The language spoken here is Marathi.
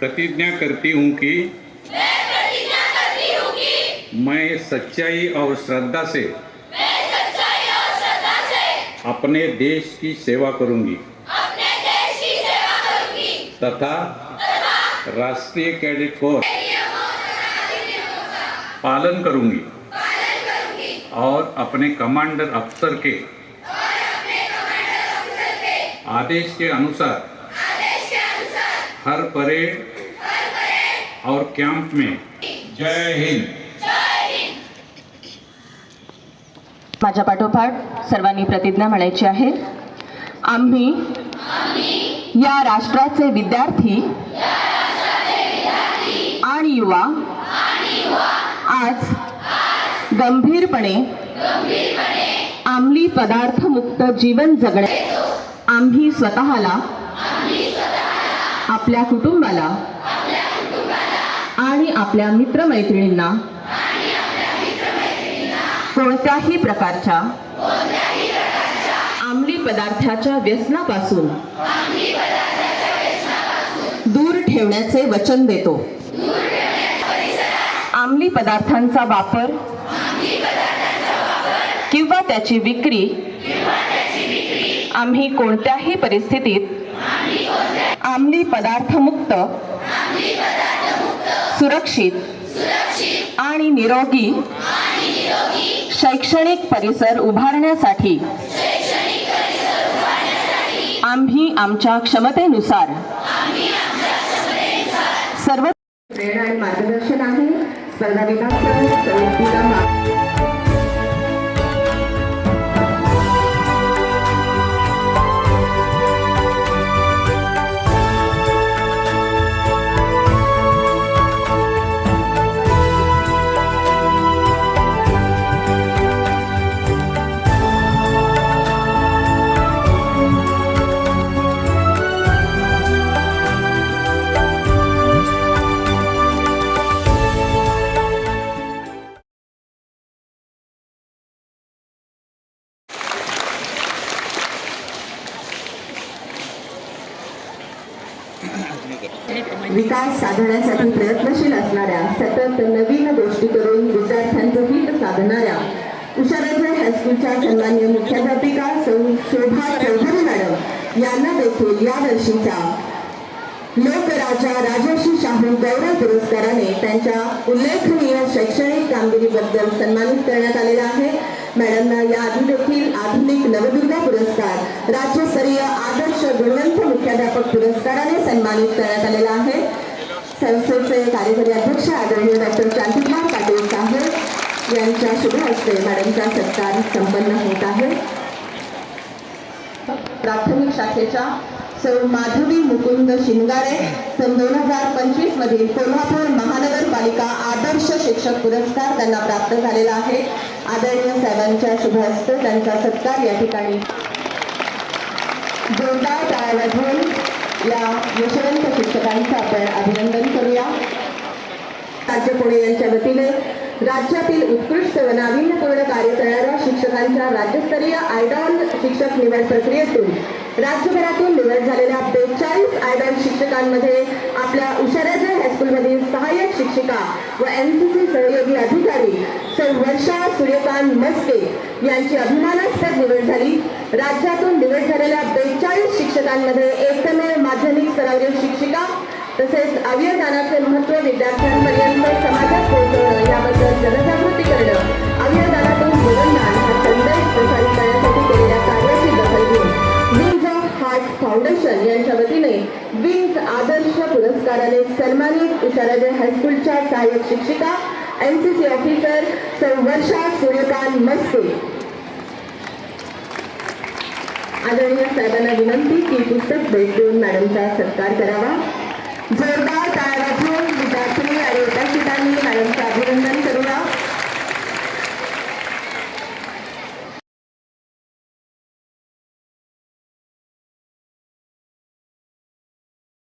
प्रतिज्ञा करती हूँ कि मैं सच्चाई और श्रद्धा से अपने देश की सेवा करूंगी तथा राष्ट्रीय कैडेट कोर पालन करूंगी और अपने कमांडर अफसर के आदेश के अनुसार हर परेड और कैंप में जय हिंद। माझ्या पाठोपाठ सर्वांनी प्रतिज्ञा म्हणायची आहे। आम्ही या राष्ट्राचे विद्यार्थी आणि युवा आज गंभीरपणे अंमली पदार्थ मुक्त जीवन जगणे आम्ही स्वतःला आपल्या कुटुंबाला आणि आपल्या मित्रमैत्रिणींना कोणत्याही प्रकारच्या अंमली पदार्थाच्या व्यसनापासून दूर ठेवण्याचे वचन देतो। अंमली पदार्थांचा वापर किंवा त्याची विक्री आम्ही कोणत्याही परिस्थितीत अंमली पदार्थ मुक्त सुरक्षित आणि निरोगी शैक्षणिक परिसर उभारण्यासाठी आम्ही आमच्या क्षमतेनुसार सर्व प्रेरणा आणि मार्गदर्शन आहे। स्पर्धा विभाग विकास साधण्यासाठी प्रयत्नशील असणाऱ्या, सतत नवीन गोष्टी करून विद्यार्थ्यांचं हित साधणाऱ्या उषाराजा हायस्कूलच्या सन्माननीय मुख्याध्यापिका सौ शोभा चौधरी मॅडम यांना देखील या वर्षीच्या लोकराजा राजर्षी शाहू गौरव पुरस्काराने त्यांच्या उल्लेखनीय शैक्षणिक कामगिरीबद्दल सन्मानित करण्यात आलेला आहे। मॅडमना याआधी देखील आधुनिक नवदुर्गा पुरस्कार, राज्यस्तरीय आदर्श गुणवंत मुख्याध्यापक पुरस्काराने सन्मानित करण्यात आलेला आहे। संस्थेचे कार्यकारी अध्यक्ष आदरणीय डॉक्टर शांतिकुमार पाटील साहेब यांच्या शुभ हस्ते मॅडमचा सत्कार संपन्न होत आहे। प्राथमिक शाखेच्या सौ माधवी मुकुंद शिंगारे सन 2025 मधील कोल्हापूर महानगरपालिका आदर्श शिक्षक पुरस्कार त्यांना प्राप्त झालेला आहे। आदरणीय साहेबांच्या शुभ हस्ते त्यांचा सत्कार या ठिकाणी जोरदार टाळ्या वाजवून या यशवंत शिक्षकांचं आपण अभिनंदन करूया। राज्य पुणे यांच्या वतीने राज्यातील उत्कृष्ट व नाविन्यपूर्ण कार्य करणाऱ्या शिक्षकांच्या राज्यस्तरीय आयडॉल शिक्षक निवड प्रक्रियेतून राज्यभरातून निवड झालेल्या 42 आयडॉल शिक्षकांमध्ये आपल्या उषाराजा हायस्कूलमधील सहाय्यक शिक्षिका व एनसीसी सहयोगी अधिकारी सौ वर्षा सूर्यकांत मस्के यांची अभिमानास्पद निवड झाली। राज्यातून निवड झालेल्या 42 शिक्षकांमध्ये एकमेव माध्यमिक स्तरावरील शिक्षिका तसेच अवयवदानाचे महत्त्व विद्यार्थ्यांपर्यंत समाजात पोहोचवणं याबद्दल जनजागृती करणं, अवयवदानातून जीवनदान हा संदेश प्रसारित करण्यासाठी केलेल्या कार्याची दखल घेऊन विंग्ज ऑफ हार्ट फाउंडेशन यांच्या वतीने विंग्ज आदर्श पुरस्काराने सन्मानित उषाराजा हायस्कूलच्या सहाय्यक शिक्षिका एनसीसी ऑफिसर सौ वर्षा सूर्यकांत मस्के। आदरणीय साहेबांना विनंती की पुस्तक भेट देऊन मॅडमचा सत्कार करावा। जोरदार